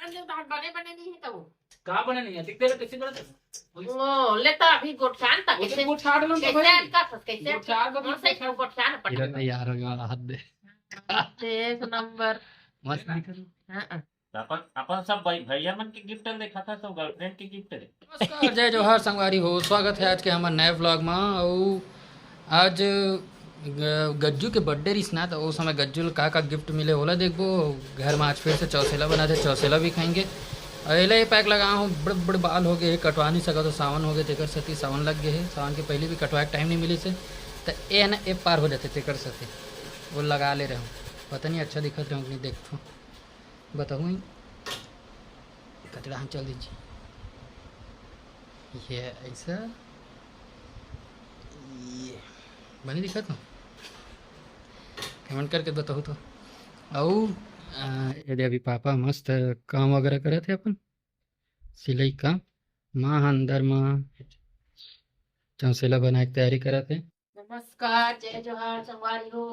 बने बने नहीं है तो कहाँ बने नहीं है दिखते रहे कैसे बने ओ लेता अभी गोठान तक कैसे गोठान लो तो कैसे भाई का कैसे गोठान कौन से गोठान पट इधर तैयार हो गया हाथ दे एक नंबर मस्त दिखत हां अपन सब भैया मन के गिफ्ट देखा था सब गर्लफ्रेंड के गिफ्ट रे नमस्कार जय जोहार संगवारी हो स्वागत है आज के हमारे नए व्लॉग में और आज गज्जू के बर्थडे रिस ना तो उस समय गज्जू का गिफ्ट मिले होला देखबो घर में आज फिर से चौसेला बना थे चौसेला भी खाएंगे और एला ये पैक लगा हूँ बड़े बड़े बाल हो गए कटवा नहीं सका तो सावन हो गए तेकर सती सावन लग गए है सावन के पहले भी कटवाए टाइम नहीं मिली से तो ये ना ए पार हो जाते तेकर सती वो लगा ले रहे हूँ पता नहीं अच्छा दिखत रहे नहीं देखो बताऊँ कचरा हम चल दीजिए ये ऐसा ये बनी दिखा तो कमेंट करके बताओ तो और यदि अभी पापा मस्त काम वगैरह करे थे अपन सिलाई का माँ अंदर माँ चौसेला बनाए की तैयारी करे थे। नमस्कार जय जोहार संगवारी हो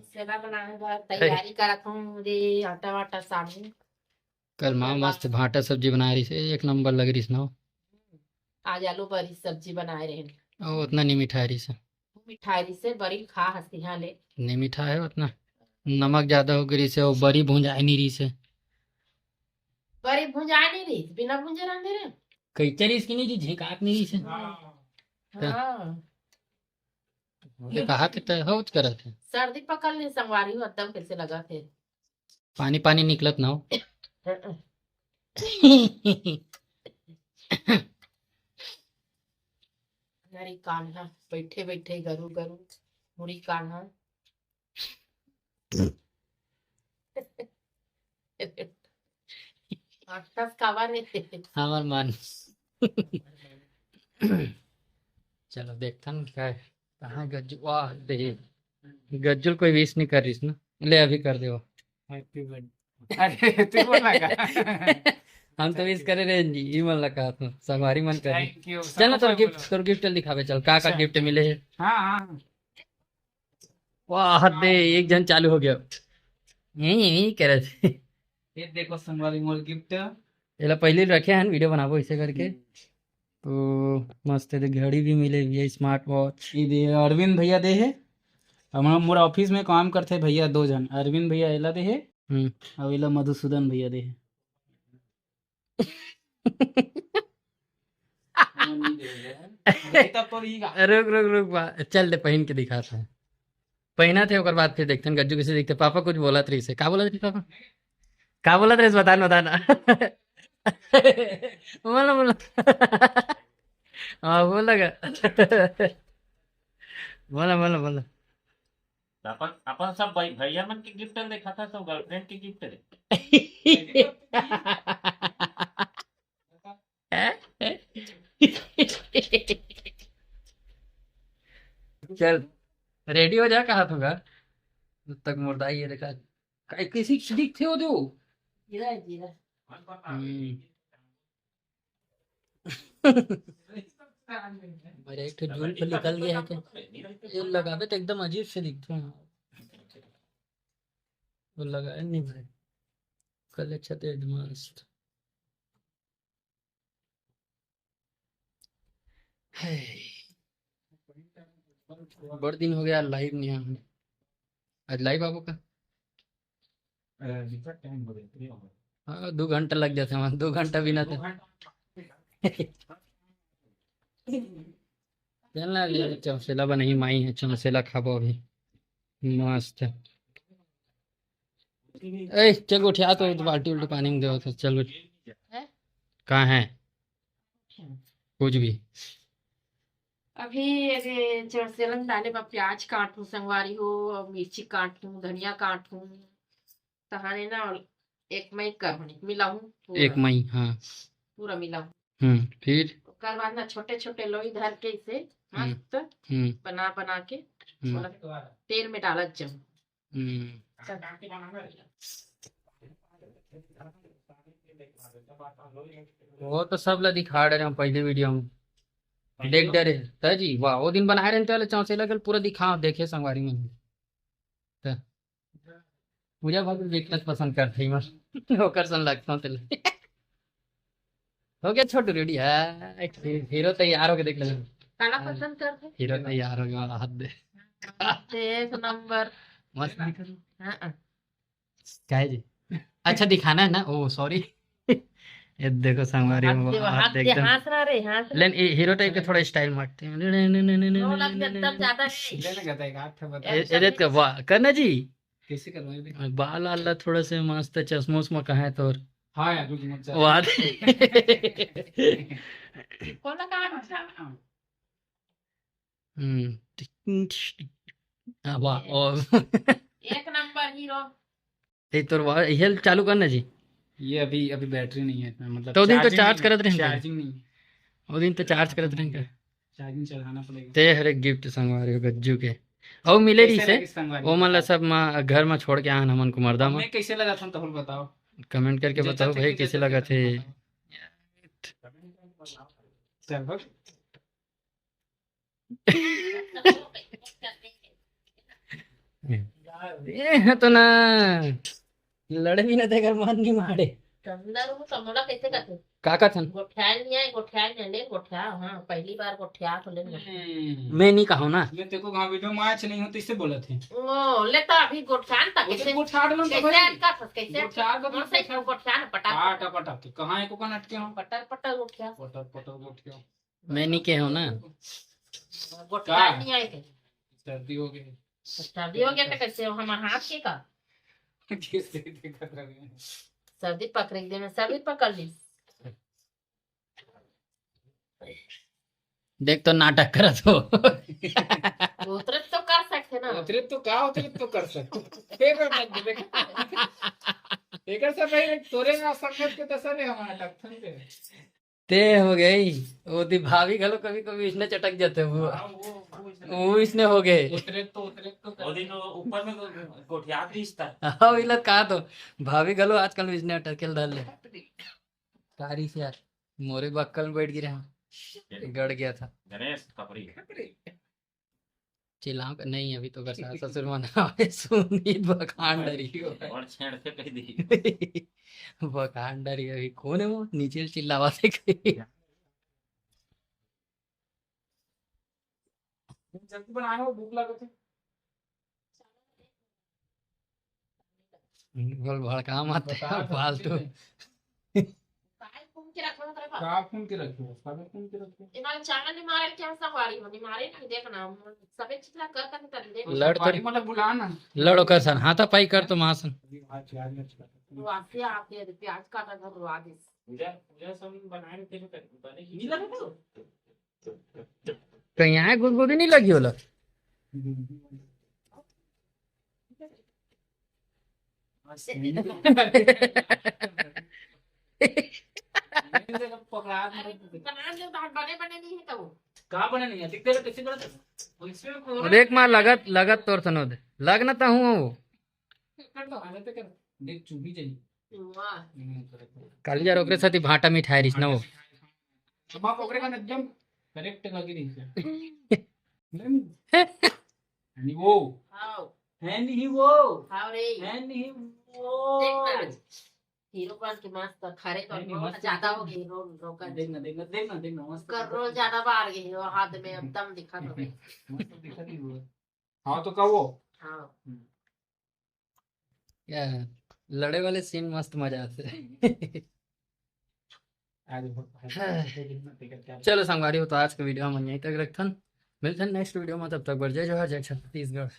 सेवा बनाने का तैयारी करत हूँ रे आटा वाटा सानी कल माँ मस्त भाटा सब्जी बना रही से एक नंबर लग रही सुनाओ आज आलू बरी सब्जी बनाए रहे और उतना नहीं मिठा रही से मिठाई से बड़ी खा हंसी हाँ ले नहीं मीठा है उतना नमक ज़्यादा हो गई से और बड़ी भूंजाई नहीं रही से बड़ी भुंजाए नहीं रही बिना भुंजे रंधे रे कैसे रही इसकी नहीं रही झिकाक नहीं रही से हाँ ये कहा कि तो हो करा थे सर्दी पकड़ ली संगवारी हो एकदम कैसे लगा थे पानी पानी निकलत ना हो नरी कान्हा बैठे बैठे गरू गरू मुड़ी कान्हा आठस कावा रे हमार मन चलो देखता ना क्या है कहाँ गज्जू वाह दे गज्जू कोई विश नहीं कर रही ना ले अभी कर दे हैप्पी बर्थडे अरे तू बोल लगा हम तो विश करे रहे जी ई मन लगा तो संगवारी मन कर थैंक यू चल ना तोर गिफ्ट दिखावे चल का गिफ्ट मिले है हां हां वाह दे एक जन चालू हो गया यही कह रहे थे ये देखो संगवारी मोर गिफ्ट ये पहले रखे हैं वीडियो बनाबो ऐसे करके तो मस्त है घड़ी भी मिले हुई है स्मार्ट वॉच ये दे अरविंद भैया दे है हम मोर ऑफिस में काम करते भैया दो जन अरविंद भैया एला दे है और एला मधुसूदन भैया दे है रुक रुक रुक चल दे पहन के दिखाता है पहना थे बाद फिर देखते हैं गज्जू कैसे दिखते पापा कुछ बोला थे इसे क्या बोला थे पापा क्या बोला थे बताना बोला बोला हाँ बोला बोला बोला बोला अपन सब भैया मन के गिफ्ट देखा था सब गर्लफ्रेंड के गिफ्ट रे चल रेडी हो जा कहा होगा तब तक मुर्दा ये देखा किसी दिख थे हो दो जीरा जीरा मेरा एक झूल पे निकल गया है ये लगावे तो एकदम अजीब से दिखते हैं वो लगाया नहीं भाई कल अच्छा थे मस्त बड़े दिन हो गया लाइव नहीं है आज लाइव आपको का हाँ 2 घंटा लग जाते हैं 2 घंटा भी ना थे चलना चौसेला बना ही माई है चौसेला खाबो अभी मस्त है ए चल उठा तो बाल्टी उल्टी पानी में दो चल कहाँ है कुछ भी अभी चरसेलन डाले में प्याज काटूं संगवारी हो और मिर्ची काटूं धनिया काटूं तहाने ना एक मई कर मिलाऊं 1 मई हाँ पूरा मिलाऊं फिर उसके बाद ना छोटे छोटे लोई धर के इसे मस्त बना बना के तेल में डालत जाऊं वो तो सब ला दिखा रहे हैं पहले वीडियो में देख डरे जी वाह वो दिन बनाए रहे चौसेला कल पूरा दिखा देखे संगवारी में पूजा भाभी देखना पसंद करते ही मस्त होकर सन लगता हूँ तेल हो गया छोटू रेडी है हीरो तैयार होके देख ले काला पसंद करते हीरो तैयार हो गया हाथ दे एक नंबर। मस्त दिख रहा हाँ, क्या है जी अच्छा दिखाना है ना ओ सॉरी ये देखो संगवारी हाथ दे, हाथ हाथ दे, एकदम हंस रहा रे, हंस रहा। लेकिन हीरो टाइप के थोड़ा स्टाइल मारते हैं नो लग एकदम ज्यादा नहीं। लेने का था एक हाथ था बता एजेत का वाह करना जी कैसे करवाए भी बाल आल्ला थोड़ा से मस्त चश्मा उस्मा कहाँ है तो हाँ यार रुक मत जा वाह कौन सा कार्ड? वाह और एक नंबर हीरो। ये तो वाह हेल्थ चालू करना जी ये अभी अभी बैटरी नहीं है इतना मतलब तो उस दिन तो charging चार्ज नहीं है, करत रहेंगे। चार्जिंग नहीं है, वो दिन तो चार्ज करत रहेंगे चार्जिंग चढ़ाना पड़ेगा ते हर एक गिफ्ट संगवारी हो गज्जू के और मिले रही कैसे से लगी संगवारी? वो मतलब सब माँ घर में छोड़ के आन हमन को मर्दा में मैं कैसे लगा था तो बताओ कमेंट करके जो बताओ चाचा भाई की कैसे जैसा लगा थे चल भाग ये तो ना लड़े भी ना थे अगर मान नहीं मारे अंदर वो समोला कैसे करते? काका थन गोठियाल नहीं है, गोठियाल नहीं ले गोठिया। हाँ, पहली बार गोठिया तो ले मैं नहीं कहूँ ना मैं तेरे को कहाँ वीडियो में आज नहीं हो तो इससे बोला थे ओ लेता अभी गोठियाल तक वो कैसे तो छाड़ लो तो कैसे भाई अटका था कैसे गोठियाल को कौन सा इसमें गोठियाल पटा पाटा पाटा के कहाँ है को कहाँ अटके हो पटर पटर गोठिया पटर पटर गोठ के मैं नहीं कह हूँ ना गोठियाल नहीं आए थे। सर्दी हो गई सर्दी हो गया तो कैसे हम हाथ के का कैसे दिक्कत रह गई सर्दी पकड़ के देने सर्दी पकड़ ली। देख तो नाटक करा तो उतरे तो कर सकते ना। उतरे तो का उतरे तो कर सकते एक बार देख एक से भाई तोरे ना संगत के तसरे हमारा टक्कर पे ते हो गई वो दी भाभी घलो कभी कभी इसने चटक जाते वो इसने हो गए उतरे तो वो दिन वो ऊपर में कोठिया रिश्ता हाँ इला कहा तो भाभी घलो आजकल इसने अटकेल डाल ले तारीफ यार मोरे बक्कल में बैठ गिरे हम गड़ गया था गणेश कपड़ी चिल्लाओ नहीं अभी तो कर सास ससुर मना सुनीत बखान डरी और छेड़ के कह दी बखान डरी अभी कौन है वो नीचे चिल्लावा से कही जल्दी बनाओ भूख लगे बोल भड़का मत फालतू काय घूम के रखना तेरे पास का फोन के रखो का फोन के रखो इन्होंने चांगल नहीं मारे क्या संगवारी हो नहीं मारे नहीं देखना सबे चिल्ला कर कर कर दे लड़ तो मतलब बुलाना लड़ो कर सन हाथापाई कर तो महासन वो आते आते प्याज काटा घर रुआ दे पूजा पूजा सब बनाए थे बने नहीं लगा तो कहीं आए गुदगुदी नहीं लगी होला बना दे तो बने बने नहीं है तो का बने नहीं है दिखते रहे कैसे बना वो इसमें देख मार लगत लगत तोर सनो दे लगना तो हूँ वो कर दो हालत कर देख चुभी जाई वाह काली यार ओकरे साथी भाटा मिठाई रिस ना वो अब आप ओकरे का एकदम करेक्ट लगी रही है वो हां है नहीं वो हां रे है नहीं देखना वो हीरो पर के मस्त खरे तो नहीं, बहुत मस्त ज्यादा हो गई रोल का देखना देखना देखना देखना मस्त कर रोल ज्यादा बाहर गई और हाथ में एकदम दिखा तो मस्त दिखा नहीं वो हाँ तो कहो हां क्या लड़े वाले सीन मस्त मजा आते चलो संगवारी हो तो आज का वीडियो हम यहीं तक रखथन मिलते हैं नेक्स्ट वीडियो में तब तक बढ़ जाए जो हर जय छत्तीसगढ़।